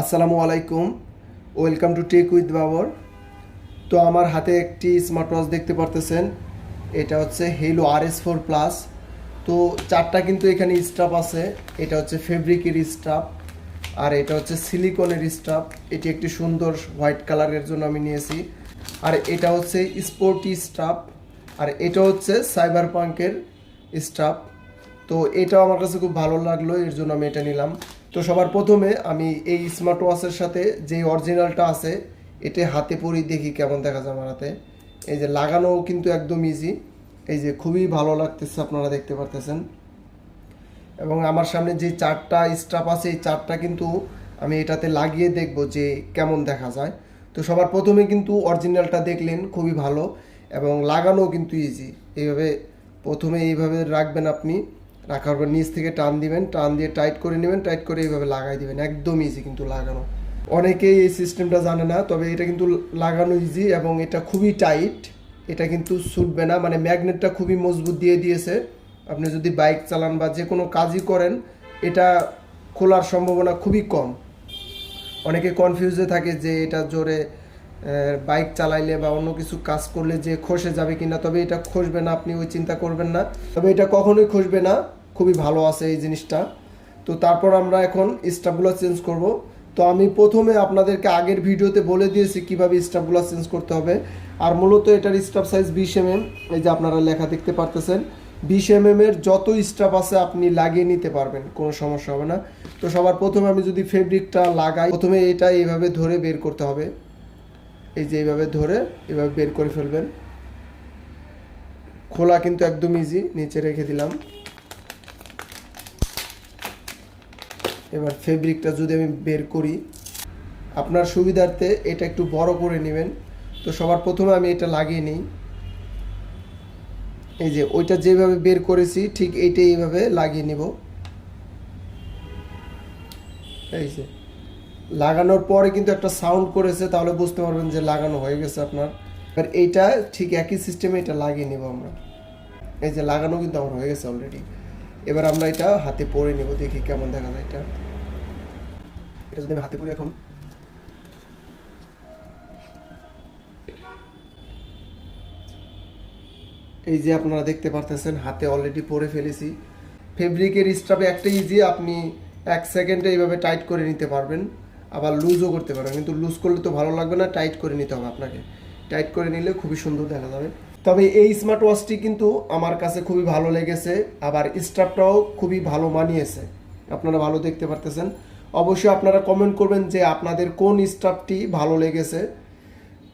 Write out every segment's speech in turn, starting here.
আসসালামু আলাইকুম, welcome to tech with Babar. তো আমার হাতে একটি স্মার্ট ওয়াচ দেখতে পারতেছেন, এটা হচ্ছে হেইলো RS4 প্লাস। তো চারটা কিন্তু এখানে স্ট্রাপ আছে, এটা হচ্ছে ফেব্রিকের স্ট্রাপ আর এটা হচ্ছে সিলিকনের স্ট্রাপ। এটি একটি সুন্দর হোয়াইট কালারের জন্য আমি নিয়েছি। আর এটা হচ্ছে স্পোর্টি স্ট্রাপ আর এটা হচ্ছে সাইবার পাঙ্কের স্ট্রাপ। তো এটাও আমার কাছে খুব ভালো লাগলো, এর জন্য আমি এটা নিলাম। তো সবার প্রথমে আমি এই স্মার্ট ওয়াচের সাথে যে অরিজিনালটা আছে এটা হাতে পরেই দেখি কেমন দেখা যায় আমার হাতে। এই যে লাগানো কিন্তু একদম ইজি, এই যে খুবই ভালো লাগতেছে, আপনারা দেখতে পারতেছেন। এবং আমার সামনে যে চারটা স্ট্রাপ আছে এই চারটা কিন্তু আমি এটাতে লাগিয়ে দেখব যে কেমন দেখা যায়। তো সবার প্রথমে কিন্তু অরিজিনালটা দেখলেন, খুবই ভালো এবং লাগানো কিন্তু ইজি। এইভাবে প্রথমে এইভাবে রাখবেন, আপনি রাখার পর নিচ থেকে টান দিবেন, টান দিয়ে টাইট করে নেবেন, টাইট করে এইভাবে লাগাই দিবেন, একদম ইজি কিন্তু লাগানো। অনেকেই এই সিস্টেমটা জানে না, তবে এটা কিন্তু লাগানো ইজি এবং এটা খুবই টাইট, এটা কিন্তু ছুটবে না, মানে ম্যাগনেটটা খুবই মজবুত দিয়ে দিয়েছে। আপনি যদি বাইক চালান বা যে কোনো কাজই করেন এটা খোলার সম্ভাবনা খুবই কম। অনেকে কনফিউজে থাকে যে এটা জোরে বাইক চালাইলে বা অন্য কিছু কাজ করলে যে খসে যাবে কিনা, তবে এটা খসবে না, আপনি ওই চিন্তা করবেন না, তবে এটা কখনোই খসবে না, খুবই ভালো আছে এই জিনিসটা। তো তারপর আমরা এখন স্টাফগুলো চেঞ্জ করব। তো আমি প্রথমে আপনাদেরকে আগের ভিডিওতে বলে দিয়েছি কিভাবে স্টাফগুলো চেঞ্জ করতে হবে। আর মূলত এটার স্টাফ সাইজ 20 mm, এই যে আপনারা লেখা দেখতে পারতেছেন। 20 mm এর যত স্টাফ আছে আপনি লাগিয়ে নিতে পারবেন, কোনো সমস্যা হবে না। তো সবার প্রথমে আমি যদি ফেব্রিকটা লাগাই, প্রথমে এটা এইভাবে ধরে বের করতে হবে, এই যে এইভাবে ধরে এভাবে বের করে ফেলবেন। খোলা কিন্তু একদম ইজি, নিচে রেখে দিলাম। এবার ফেব্রিকটা যদি আমি বের করি, আপনার সুবিধার্থে এটা একটু বড় করে নেবেন। তো সবার প্রথমে আমি এটা লাগিয়ে নিই, এই যে ওইটা যেভাবে বের করেছি ঠিক এইটাই এইভাবে লাগিয়ে নিব। এই যে লাগানোর পরে কিন্তু একটা সাউন্ড করেছে, তাহলে বুঝতে পারবেন যে লাগানো হয়ে গেছে আপনার। এবার এইটা ঠিক একই সিস্টেমে এটা লাগিয়ে নেব আমরা। এই যে লাগানো কিন্তু আমার হয়ে গেছে অলরেডি। এবার আমরা এটা হাতে পরে নেব, দেখি কেমন দেখা যায় এটা। এটা যদি আমি হাতে পরি এখন, এই যে আপনারা দেখতে পারতেছেন হাতে অলরেডি পরে ফেলেছি। ফেব্রিকের স্ট্রাপে একটা ইজি, আপনি 1 সেকেন্ডে এইভাবে টাইট করে নিতে পারবেন, আবার লুজও করতে পারবেন, কিন্তু লুজ করলে তো ভালো লাগবে না, টাইট করে নিতে হবে আপনাকে। টাইট করে নিলে খুবই সুন্দর দেখা যাবে। তবে এই স্মার্ট ওয়াচটি কিন্তু আমার কাছে খুবই ভালো লেগেছে, আবার স্ট্রাপটাও খুবই ভালো মানিয়েছে, আপনারা ভালো দেখতে পারতেছেন। অবশ্যই আপনারা কমেন্ট করবেন যে আপনাদের কোন স্ট্রাপটি ভালো লেগেছে।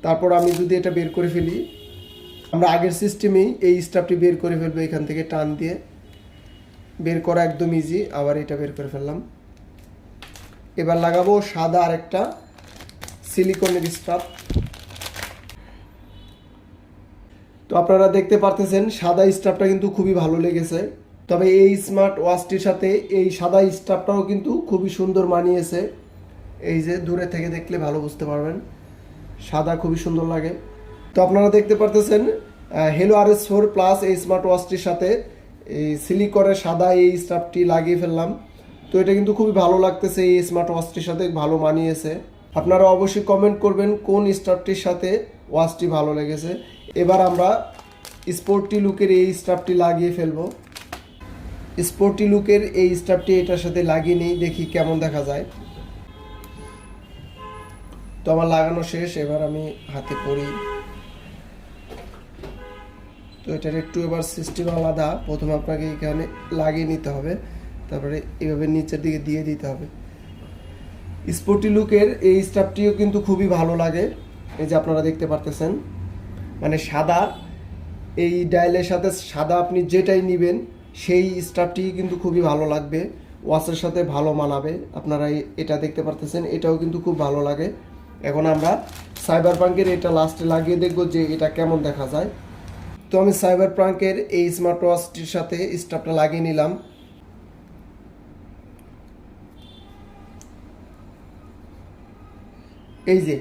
তারপর আমি যদি এটা বের করে ফেলি, আমরা আগের সিস্টেমেই এই স্ট্রাপটি বের করে ফেলবো, এখান থেকে টান দিয়ে বের করা একদম ইজি। আবার এটা বের করে ফেললাম। এবার লাগাবো সাদা আরেকটা সিলিকনের স্ট্রাপ। তো আপনারা দেখতে পারতেছেন সাদা স্ট্রাপটা কিন্তু খুবই ভালো লেগেছে। তবে এই স্মার্ট ওয়াচটির সাথে এই সাদা স্ট্রাপটাও কিন্তু খুবই সুন্দর মানিয়েছে। এই যে দূরে থেকে দেখলে ভালো বুঝতে পারবেন, সাদা খুবই সুন্দর লাগে। তো আপনারা দেখতে পারতেছেন হেলো RS4 প্লাস এই স্মার্ট ওয়াচটির সাথে এই সিলিকনের সাদা এই স্ট্রাপটি লাগিয়ে ফেললাম। তো এটা কিন্তু খুবই ভালো লাগতেছে, এই স্মার্ট ওয়াচটির সাথে ভালো মানিয়েছে। আপনারা অবশ্যই কমেন্ট করবেন কোন স্ট্রাপটির সাথে ওয়াচটি ভালো লেগেছে। এবার আমরা স্পোর্টি লুকের এই স্ট্রাপটি লাগিয়ে ফেলবো। স্পোর্টি লুকের এই স্ট্রাপটি এটার সাথে লাগিয়ে নিই, দেখি কেমন দেখা যায়। তো আমার লাগানো শেষ, এবার আমি হাতে পরি। তো এটার একটু এবার সিস্টেম আলাদা, প্রথমে আপনাকে এখানে লাগিয়ে নিতে হবে, তারপরে এভাবে নিচের দিকে দিয়ে দিতে হবে। স্পোর্টি লুকের এই স্ট্রাপটিও কিন্তু খুবই ভালো লাগে, এই যে আপনারা দেখতে পারতেছেন, মানে সাদা এই ডায়ালের সাথে সাদা আপনি যেটাই নেবেন সেই স্ট্রাপটি কিন্তু খুবই ভালো লাগবে, ওয়াচের সাথে ভালো মানাবে। আপনারা এটা দেখতে পারতেছেন, এটাও কিন্তু খুব ভালো লাগে। এখন আমরা সাইবার পাঙ্কের এটা লাস্টে লাগিয়ে দেখব যে এটা কেমন দেখা যায়। তো আমি সাইবার পাঙ্কের এই স্মার্ট ওয়াচটির সাথে স্ট্রাপটা লাগিয়ে নিলাম। এই যে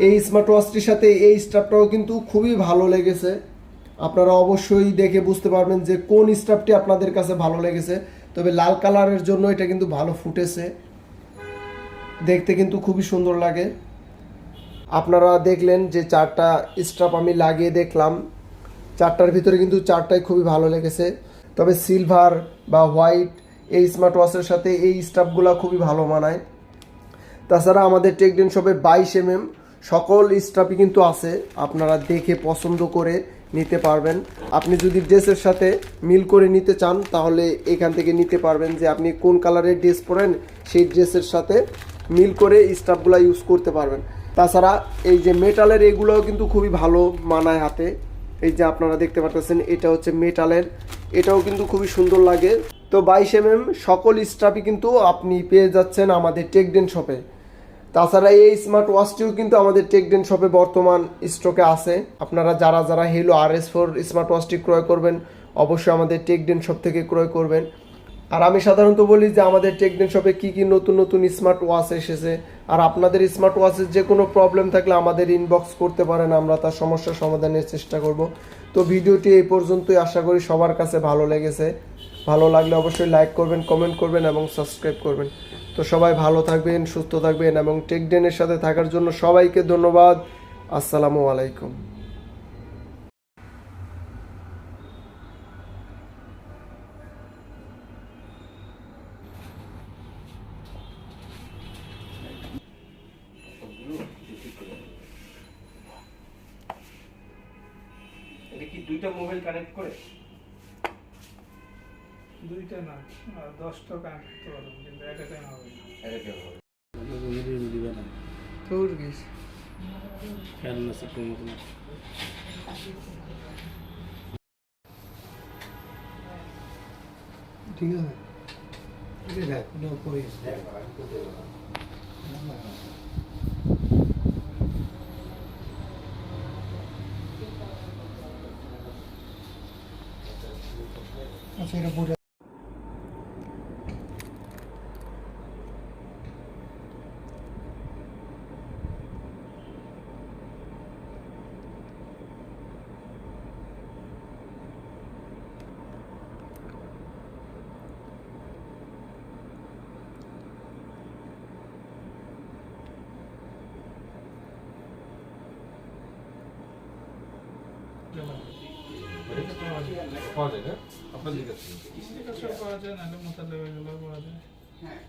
এই স্মার্ট ওয়াচটির সাথে এই স্ট্রাপটাও কিন্তু খুবই ভালো লেগেছে। আপনারা অবশ্যই দেখে বুঝতে পারবেন যে কোন স্ট্রাপটি আপনাদের কাছে ভালো লেগেছে। তবে লাল কালারের জন্য এটা কিন্তু ভালো ফুটেছে। দেখতে কিন্তু খুবই সুন্দর লাগে। আপনারা দেখলেন যে চারটা স্ট্রাপ আমি লাগিয়ে দেখলাম, চারটার ভিতরে কিন্তু চারটাই খুবই ভালো লেগেছে। তবে সিলভার বা হোয়াইট এই স্মার্ট ওয়াচের সাথে এই স্ট্রাপগুলো খুবই ভালো মানায়। তাছাড়া আমাদের টেকডেন শপে 22 সকল স্ট্রাপই কিন্তু আছে, আপনারা দেখে পছন্দ করে নিতে পারবেন। আপনি যদি ড্রেসের সাথে মিল করে নিতে চান তাহলে এখান থেকে নিতে পারবেন, যে আপনি কোন কালারের ড্রেস পরেন সেই ড্রেসের সাথে মিল করে স্ট্রাপগুলো ইউজ করতে পারবেন। তাছাড়া এই যে মেটালের এগুলোও কিন্তু খুবই ভালো মানায় হাতে। এই যে আপনারা দেখতে পাচ্ছেন এটা হচ্ছে মেটালের, এটাও কিন্তু খুবই সুন্দর লাগে। তো 22 সকল স্ট্রাপই কিন্তু আপনি পেয়ে যাচ্ছেন আমাদের টেকডেন শপে। তাছাড়া এই স্মার্ট ওয়াচটিও কিন্তু আমাদের টেকডেন শপে বর্তমান স্টকে আছে। আপনারা যারা হেলো RS4 স্মার্ট ওয়াচটি ক্রয় করবেন অবশ্যই আমাদের টেকডেন শপ থেকে ক্রয় করবেন। আর আমি সাধারণত বলি যে আমাদের টেকডেন শপে কী কী নতুন নতুন স্মার্ট ওয়াচ এসেছে, আর আপনাদের স্মার্ট ওয়াচের যে কোনো প্রবলেম থাকলে আমাদের ইনবক্স করতে পারেন, আমরা তার সমস্যার সমাধানের চেষ্টা করব। তো ভিডিওটি এই পর্যন্তই, আশা করি সবার কাছে ভালো লেগেছে। ভালো লাগলে অবশ্যই লাইক করবেন, কমেন্ট করবেন এবং সাবস্ক্রাইব করবেন। তো সবাই ভালো থাকবেন, সুস্থ থাকবেন এবং টেকডেনের সাথে থাকার জন্য সবাইকে ধন্যবাদ। আসসালামু আলাইকুম। এটা কি দুইটা মোবাইল কানেক্ট করে? দুইটা না, 10টা কানেক্ট করতে পারবো, কিন্তু একটা টাইম হবে না। এটা হবে দিবে না, তোর গেছ ফ্যান আছে কোনো কোনো। ঠিক আছে, এটা দেখ ওটা করে আচ্ছা এটা পরে পাওয়া যায় না আপনার দিকে পাওয়া যায়, নাহলে মোতালে এগুলো পাওয়া যায়। হ্যাঁ,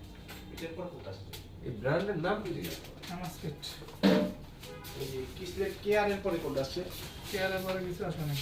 এটার পর কোথা আসছে? এই ব্র্যান্ডের নাম কি ছিল? আমাস্কেট। এই কিসলেট কেয়ারের পরে কোনটা আসছে? কেয়ারের পরে কিছু আসে না।